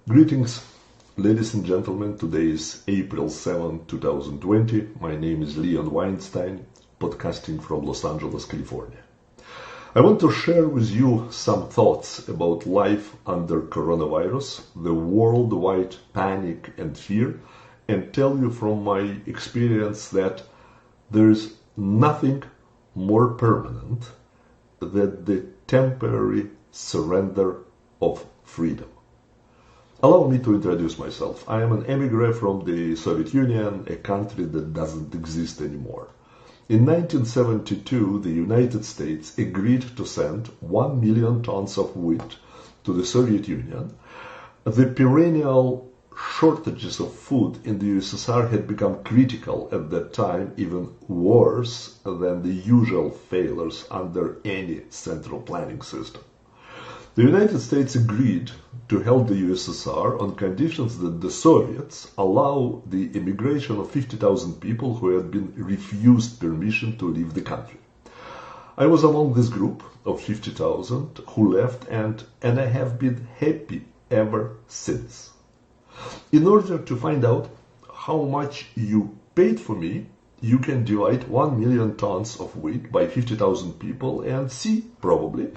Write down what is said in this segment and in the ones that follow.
Greetings, ladies and gentlemen. Today is April 7, 2020. My name is Leon Weinstein, podcasting from Los Angeles, California. I want to share with you some thoughts about life under coronavirus, the worldwide panic and fear, and tell you from my experience that there is nothing more permanent than the temporary surrender of freedom. Allow me to introduce myself. I am an emigre from the Soviet Union, a country that doesn't exist anymore. In 1972, the United States agreed to send 1 million tons of wheat to the Soviet Union. The perennial shortages of food in the USSR had become critical at that time, even worse than the usual failures under any central planning system. The United States agreed to help the USSR on conditions that the Soviets allow the immigration of 50,000 people who had been refused permission to leave the country. I was among this group of 50,000 who left, and I have been happy ever since. In order to find out how much you paid for me, you can divide 1 million tons of wheat by 50,000 people and see, probably,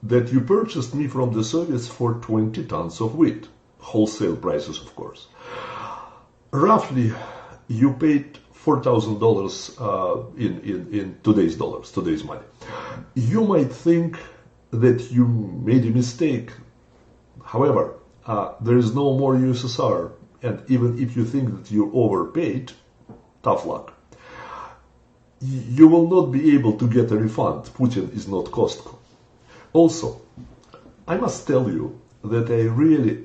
that you purchased me from the Soviets for 20 tons of wheat. Wholesale prices, of course. Roughly, you paid $4,000 in today's dollars, today's money. You might think that you made a mistake. However, there is no more USSR, and even if you think that you overpaid, tough luck. You will not be able to get a refund. Putin is not Costco. Also, I must tell you that I really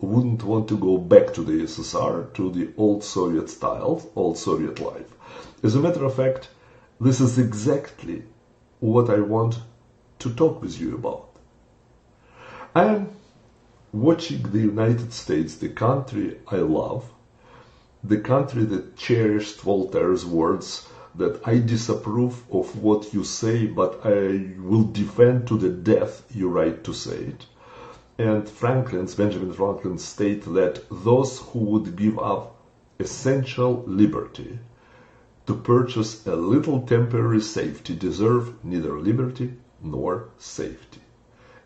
wouldn't want to go back to the USSR, to the old Soviet style, old Soviet life. As a matter of fact, this is exactly what I want to talk with you about. I am watching the United States, the country I love, the country that cherished Voltaire's words that I disapprove of what you say, but I will defend to the death your right to say it. And Benjamin Franklin stated that those who would give up essential liberty to purchase a little temporary safety deserve neither liberty nor safety.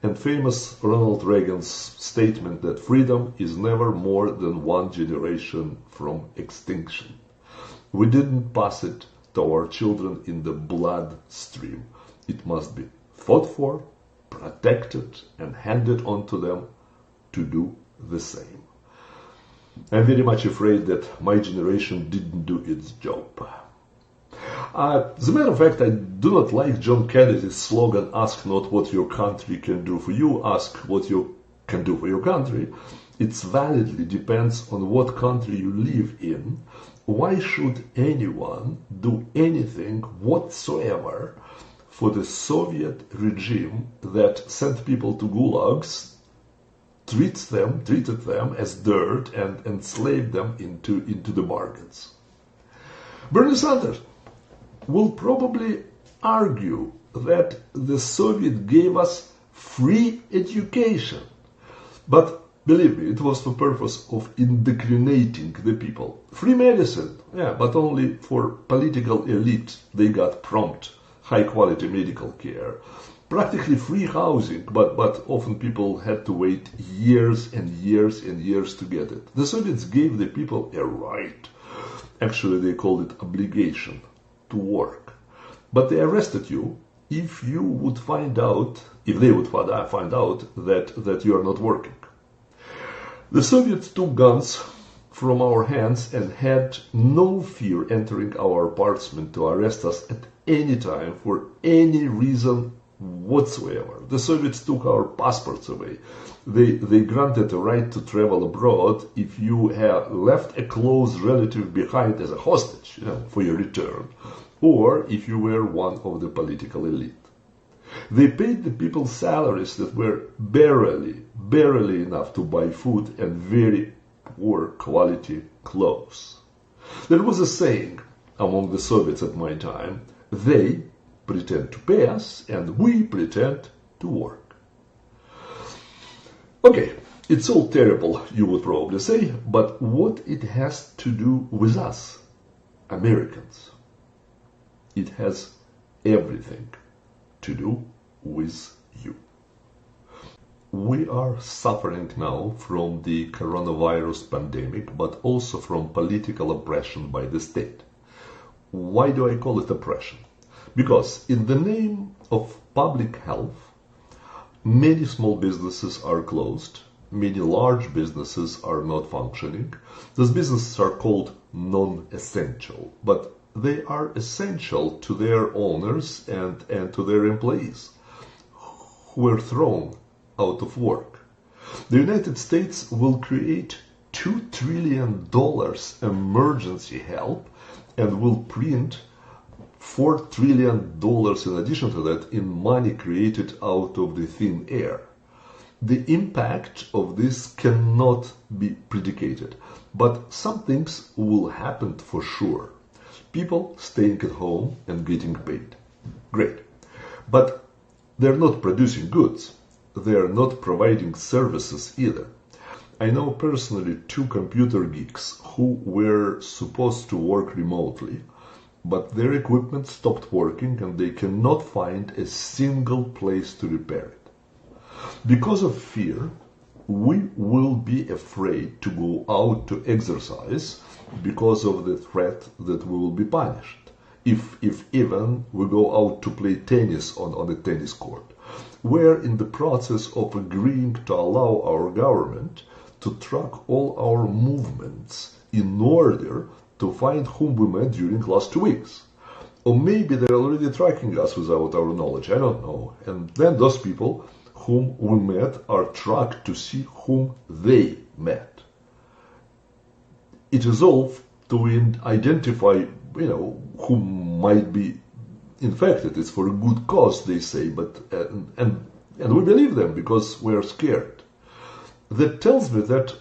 And famous Ronald Reagan's statement that freedom is never more than one generation from extinction. We didn't pass it to our children in the bloodstream. It must be fought for, protected, and handed on to them to do the same. I'm very much afraid that my generation didn't do its job. As a matter of fact, I do not like John Kennedy's slogan, "Ask not what your country can do for you, ask what you can do for your country." It validly depends on what country you live in. Why should anyone do anything whatsoever for the Soviet regime that sent people to gulags, treated them as dirt, and enslaved them into the bargains? Bernie Sanders will probably argue that the Soviet gave us free education, but believe me, it was for purpose of indoctrinating the people. Free medicine, yeah, but only for political elite. They got prompt, high-quality medical care. Practically free housing, but often people had to wait years and years and years to get it. The Soviets gave the people a right. Actually, they called it obligation to work. But they arrested you if they would find out that you are not working. The Soviets took guns from our hands and had no fear entering our apartment to arrest us at any time for any reason whatsoever. The Soviets took our passports away. They granted a right to travel abroad if you have left a close relative behind as a hostage, for your return, or if you were one of the political elite. They paid the people salaries that were barely enough to buy food and very poor quality clothes. There was a saying among the Soviets at my time: they pretend to pay us and we pretend to work. Okay, It's all terrible, you would probably say, but what it has to do with us, Americans? It has everything to do with you. We are suffering now from the coronavirus pandemic, but also from political oppression by the state. Why do I call it oppression? Because in the name of public health, many small businesses are closed, many large businesses are not functioning. Those businesses are called non-essential, but they are essential to their owners and to their employees who were thrown out of work. The United States will create $2 trillion emergency help and will print $4 trillion in addition to that in money created out of the thin air. The impact of this cannot be predicated, but some things will happen for sure. People staying at home and getting paid. Great. But they're not producing goods. They're not providing services either. I know personally 2 computer geeks who were supposed to work remotely, but their equipment stopped working and they cannot find a single place to repair it. Because of fear, we will be afraid to go out to exercise because of the threat that we will be punished. If even we go out to play tennis on a tennis court. We're in the process of agreeing to allow our government to track all our movements in order to find whom we met during the last 2 weeks. Or maybe they're already tracking us without our knowledge, I don't know. And then those people whom we met are tracked to see whom they met. It is all to identify, who might be infected. It's for a good cause, they say, but and we believe them because we're scared. That tells me that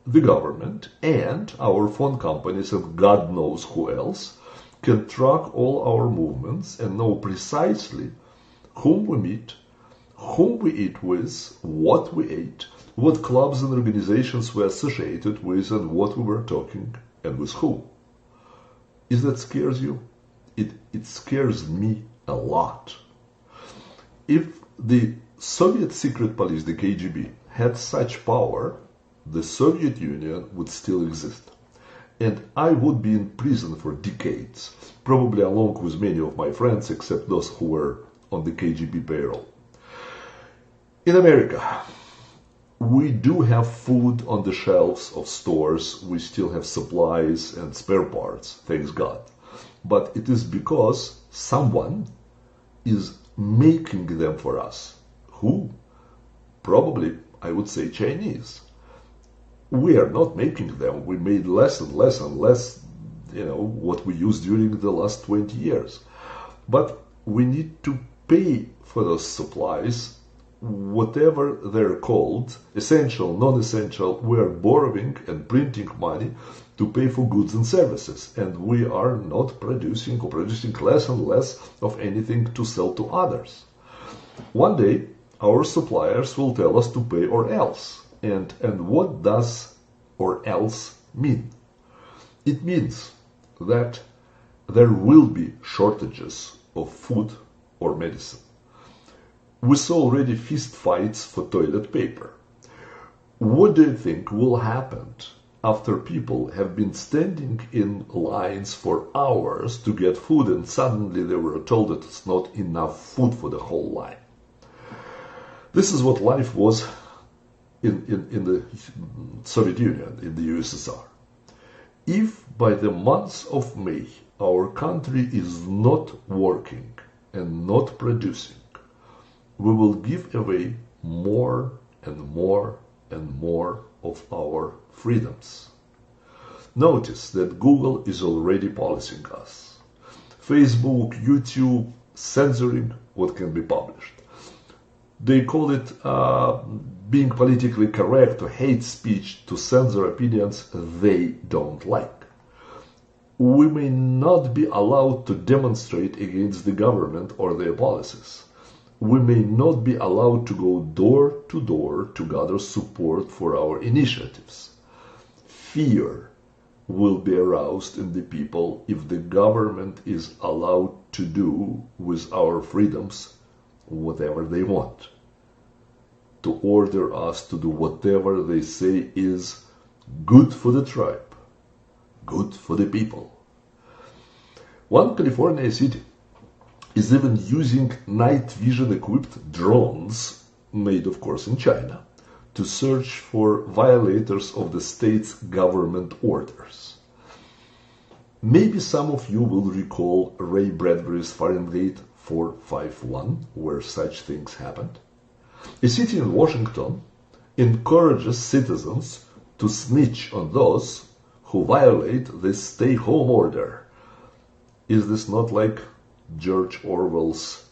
the government and our phone companies and God knows who else can track all our movements and know precisely whom we meet, whom we eat with, what we ate, what clubs and organizations we associated with, and what we were talking and with whom. Is that scares you? It scares me a lot. If the Soviet secret police, the KGB, had such power, the Soviet Union would still exist. And I would be in prison for decades, probably along with many of my friends, except those who were on the KGB payroll. In America, we do have food on the shelves of stores, we still have supplies and spare parts, thanks God. But it is because someone is making them for us. Who? Probably, I would say, Chinese. We are not making them. We made less and less and less, what we used during the last 20 years. But we need to pay for those supplies, whatever they're called, essential, non-essential. We are borrowing and printing money to pay for goods and services, and we are not producing or producing less and less of anything to sell to others. One day, our suppliers will tell us to pay or else. And what does or else mean? It means that there will be shortages of food or medicine. We saw already fist fights for toilet paper. What do you think will happen after people have been standing in lines for hours to get food and suddenly they were told that it's not enough food for the whole line? This is what life was in the Soviet Union, in the USSR. If by the month of May our country is not working and not producing, we will give away more and more and more of our freedoms. Notice that Google is already policing us. Facebook, YouTube, censoring what can be published. They call it being politically correct or hate speech to censor opinions they don't like. We may not be allowed to demonstrate against the government or their policies. we may not be allowed to go door to door to gather support for our initiatives. Fear will be aroused in the people if the government is allowed to do with our freedoms whatever they want, to order us to do whatever they say is good for the tribe, good for the people. One California city is even using night vision equipped drones, made of course in China, to search for violators of the state's government orders. Maybe some of you will recall Ray Bradbury's Fahrenheit 451, where such things happened. A city in Washington encourages citizens to snitch on those who violate the stay-home order. Is this not like George Orwell's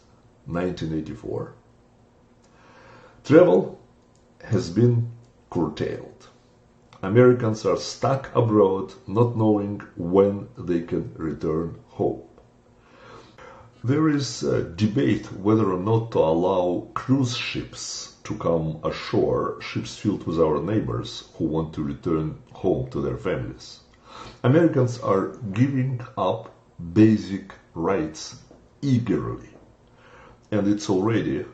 1984? Travel has been curtailed. Americans are stuck abroad, not knowing when they can return home. There is a debate whether or not to allow cruise ships to come ashore, ships filled with our neighbors who want to return home to their families. Americans are giving up basic rights eagerly, and it's already,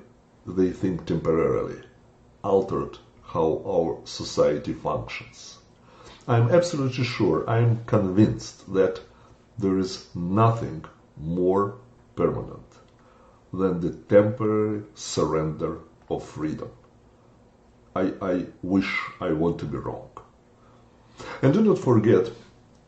they think, temporarily altered how our society functions. I'm absolutely sure, I'm convinced that there is nothing more permanent than the temporary surrender of freedom. I wish I want to be wrong. And do not forget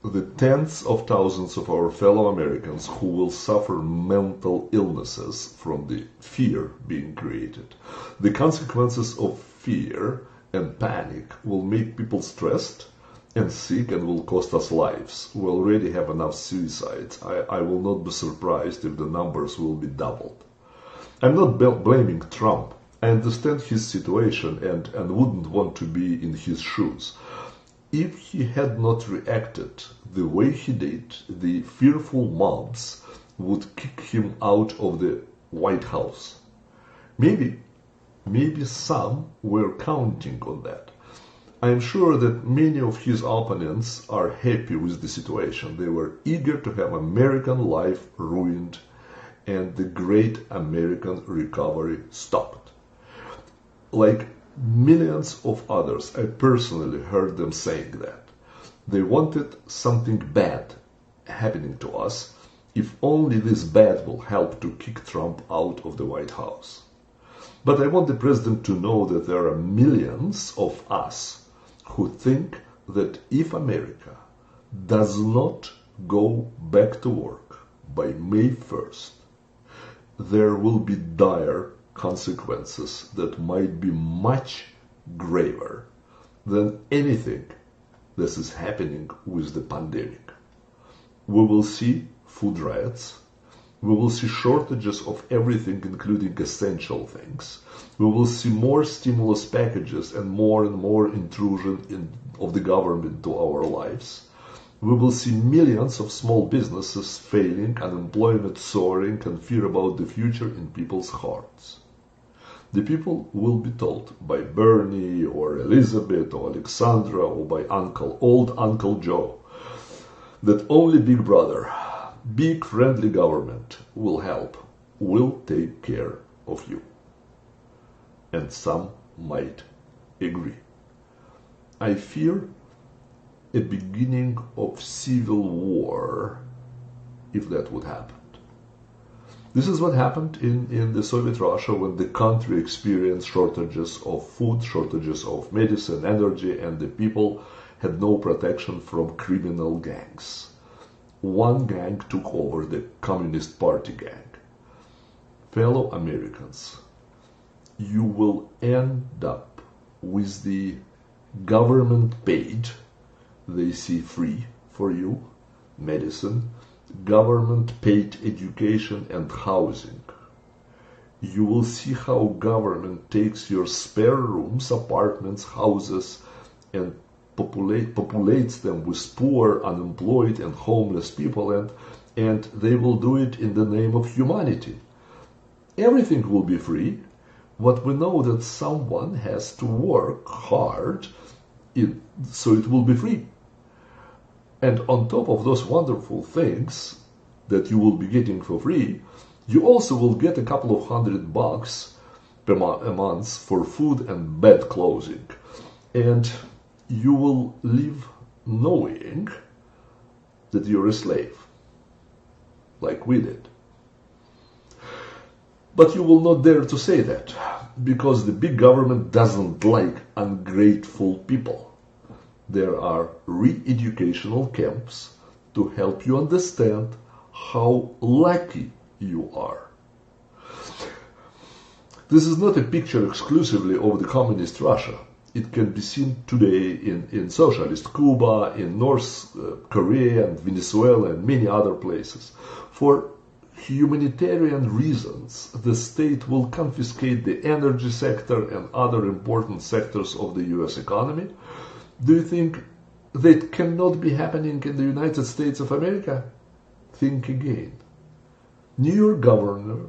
the tens of thousands of our fellow Americans who will suffer mental illnesses from the fear being created. The consequences of fear and panic will make people stressed and sick and will cost us lives. We already have enough suicides. I will not be surprised if the numbers will be doubled. I'm not blaming Trump. I understand his situation and wouldn't want to be in his shoes. If he had not reacted the way he did, the fearful mobs would kick him out of the White House. Maybe some were counting on that. I am sure that many of his opponents are happy with the situation. They were eager to have American life ruined and the great American recovery stopped. Like millions of others, I personally heard them saying that. They wanted something bad happening to us, if only this bad will help to kick Trump out of the White House. But I want the president to know that there are millions of us who think that if America does not go back to work by May 1st, there will be dire consequences that might be much graver than anything that is happening with the pandemic. We will see food riots. We will see shortages of everything, including essential things. We will see more stimulus packages and more intrusion of the government into our lives. We will see millions of small businesses failing, unemployment soaring, and fear about the future in people's hearts. The people will be told by Bernie or Elizabeth or Alexandra or by old Uncle Joe that only Big Brother, big friendly government will help, will take care of you. And some might agree. I fear a beginning of civil war if that would happen. This is what happened in the Soviet Russia when the country experienced shortages of food, shortages of medicine, energy, and the people had no protection from criminal gangs. One gang took over, the Communist Party gang. Fellow Americans, you will end up with the government paid, they see free for you, medicine, government paid education and housing. You will see how government takes your spare rooms, apartments, houses and populates them with poor, unemployed and homeless people, and they will do it in the name of humanity. everything will be free, but we know that someone has to work hard so it will be free. And on top of those wonderful things that you will be getting for free, you also will get a couple of $100 a month for food and bed clothing. And you will live knowing that you're a slave, like we did. But you will not dare to say that, because the big government doesn't like ungrateful people. There are re-educational camps to help you understand how lucky you are. This is not a picture exclusively of the communist Russia. It can be seen today in socialist Cuba, in North Korea and Venezuela and many other places. For humanitarian reasons, the state will confiscate the energy sector and other important sectors of the US economy. Do you think that cannot be happening in the United States of America? Think again. New York Governor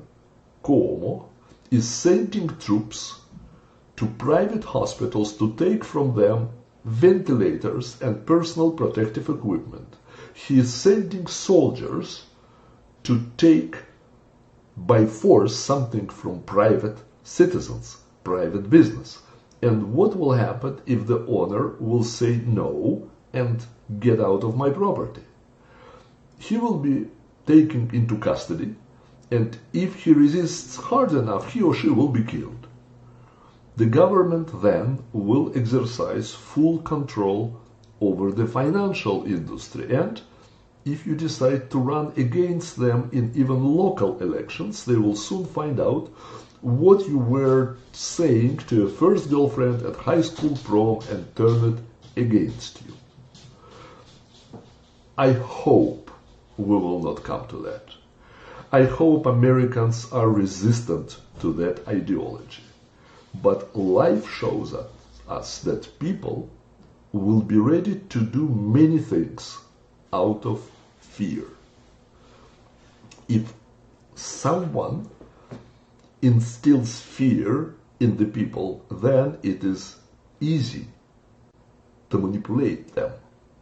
Cuomo is sending troops to private hospitals to take from them ventilators and personal protective equipment. He is sending soldiers to take by force something from private citizens, private business. And what will happen if the owner will say no and get out of my property? He will be taken into custody, and if he resists hard enough, he or she will be killed. The government then will exercise full control over the financial industry, and if you decide to run against them in even local elections, they will soon find out what you were saying to your first girlfriend at high school prom and turn it against you. I hope we will not come to that. I hope Americans are resistant to that ideology. But life shows us that people will be ready to do many things out of fear. If someone instills fear in the people, then it is easy to manipulate them.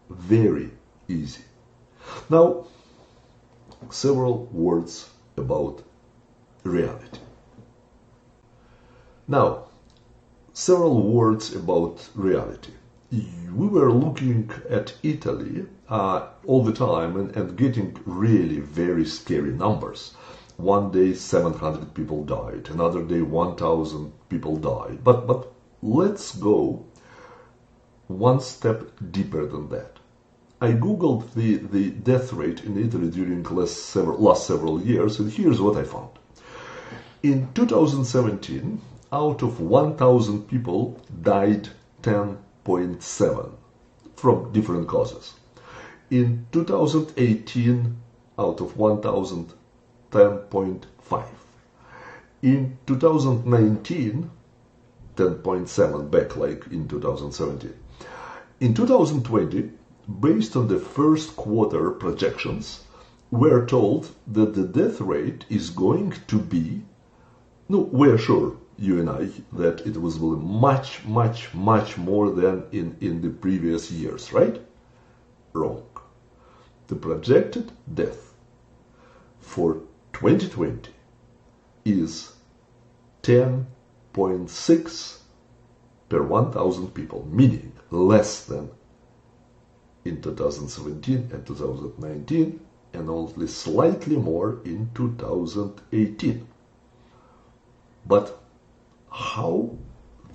Very easy. Now, several words about reality. Now, several words about reality. We were looking at Italy all the time and getting really very scary numbers. One day 700 people died, another day 1,000 people died. But let's go one step deeper than that. I googled the death rate in Italy during last several years, and here's what I found. In 2017, out of 1,000 people died 10.7 from different causes. In 2018, out of 1,000, 10.5. In 2019, 10.7, back like in 2017. In 2020, based on the first quarter projections, we're told that the death rate is going to be, we're sure, you and I, that it was much, much, much more than in the previous years, right? Wrong. The projected death for 2020 is 10.6 per 1,000 people, meaning less than in 2017 and 2019, and only slightly more in 2018. But how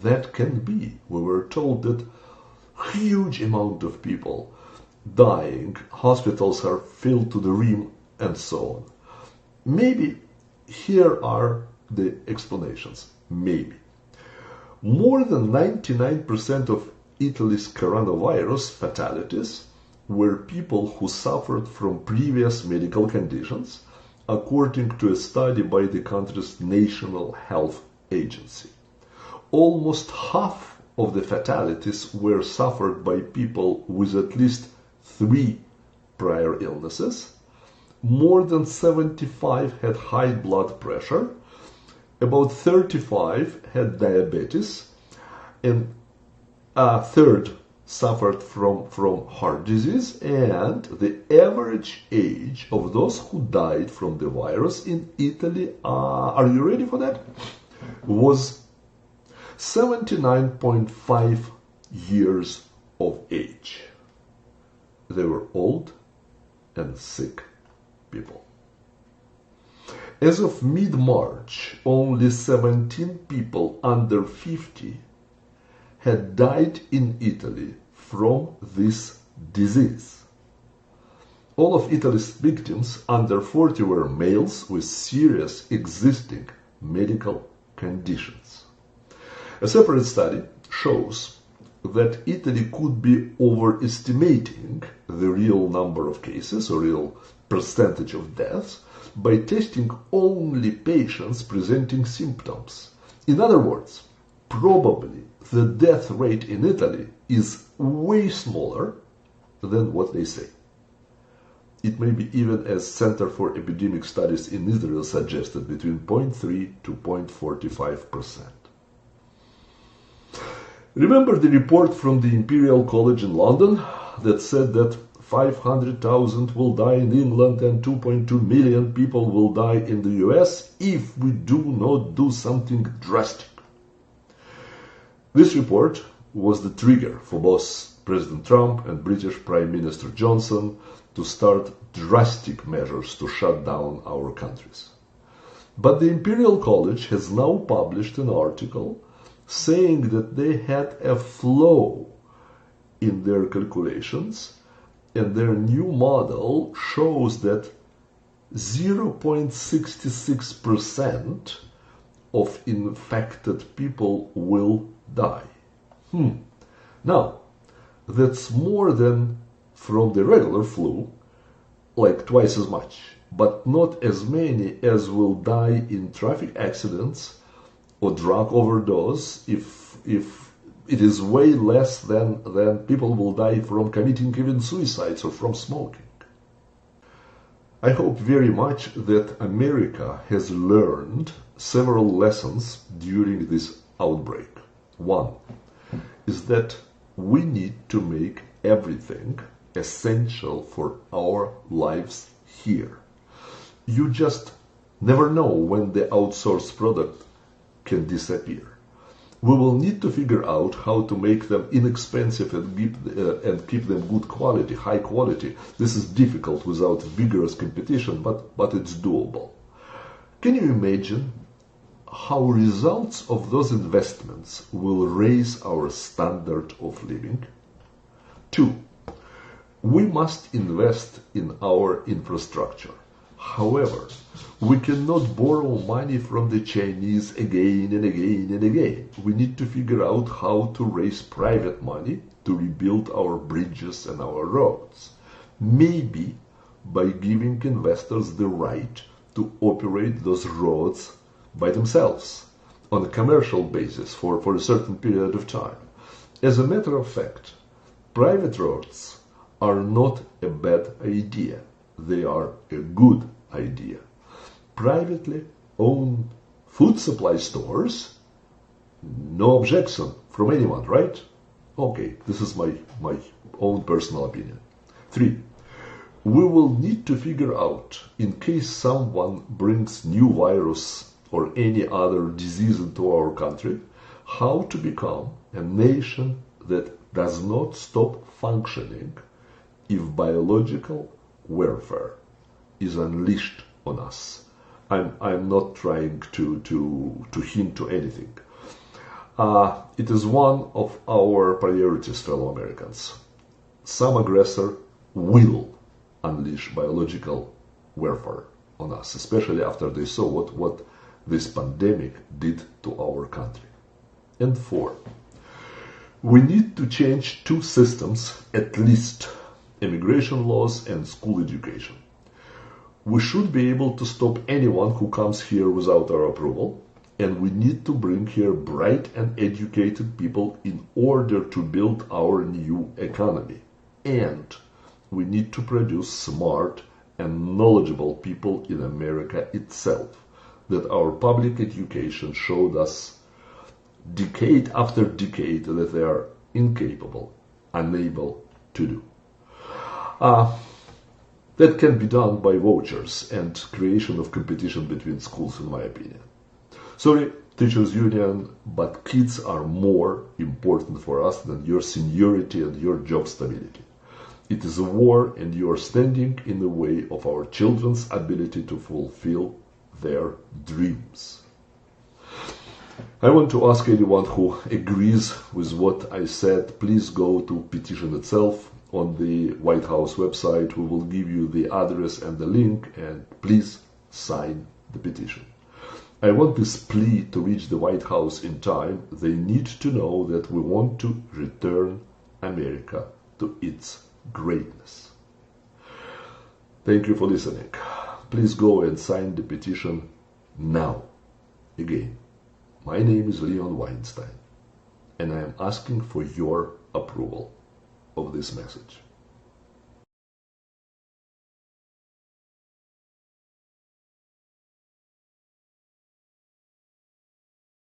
that can be? We were told that huge amount of people dying, hospitals are filled to the rim, and so on. Maybe here are the explanations. Maybe. More than 99% of Italy's coronavirus fatalities were people who suffered from previous medical conditions, according to a study by the country's National Health Agency. Almost half of the fatalities were suffered by people with at least 3 prior illnesses. More than 75 had high blood pressure, about 35 had diabetes, and a third suffered from heart disease, and the average age of those who died from the virus in Italy, are you ready for that? Was 79.5 years of age. They were old and sick people. As of mid-March, only 17 people under 50 had died in Italy from this disease. All of Italy's victims under 40 were males with serious existing medical conditions. A separate study shows that Italy could be overestimating the real number of cases or real percentage of deaths by testing only patients presenting symptoms. In other words, probably the death rate in Italy is way smaller than what they say. It may be even, as Center for Epidemic Studies in Israel suggested, between 0.3 to 0.45%. Remember the report from the Imperial College in London that said that 500,000 will die in England and 2.2 million people will die in the US if we do not do something drastic? This report was the trigger for both President Trump and British Prime Minister Johnson to start drastic measures to shut down our countries. But the Imperial College has now published an article saying that they had a flaw in their calculations, and their new model shows that 0.66% of infected people will die. Now, that's more than from the regular flu, like twice as much, but not as many as will die in traffic accidents or drug overdose. If it is way less than people will die from committing even suicides or from smoking. I hope very much that America has learned several lessons during this outbreak. One is that we need to make everything essential for our lives here. You just never know when the outsourced product can disappear. We will need to figure out how to make them inexpensive and keep them good quality, high quality. This is difficult without vigorous competition, but it's doable. Can you imagine how results of those investments will raise our standard of living? 2. We must invest in our infrastructure. However, we cannot borrow money from the Chinese again and again and again. We need to figure out how to raise private money to rebuild our bridges and our roads. Maybe by giving investors the right to operate those roads by themselves on a commercial basis for a certain period of time. As a matter of fact, private roads are not a bad idea. They are a good idea. Privately owned food supply stores, no objection from anyone, right? Okay, this is my own personal opinion. 3. We will need to figure out, in case someone brings new virus or any other disease into our country, how to become a nation that does not stop functioning if biological warfare is unleashed on us. I'm not trying to hint to anything. It is one of our priorities, fellow Americans. Some aggressor will unleash biological warfare on us, especially after they saw what this pandemic did to our country. And 4, we need to change 2 systems at least: immigration laws and school education. We should be able to stop anyone who comes here without our approval, and we need to bring here bright and educated people in order to build our new economy. And we need to produce smart and knowledgeable people in America itself. that our public education showed us decade after decade that they are incapable, unable to do. That can be done by vouchers and creation of competition between schools, in my opinion. Sorry, Teachers Union, but kids are more important for us than your seniority and your job stability. It is a war, and you are standing in the way of our children's ability to fulfill their dreams. I want to ask anyone who agrees with what I said, please go to petition itself on the White House website. We will give you the address and the link, and please sign the petition. I want this plea to reach the White House in time. They need to know that we want to return America to its greatness. Thank you for listening. Please go and sign the petition now. Again, my name is Leon Weinstein, and I am asking for your approval of this message.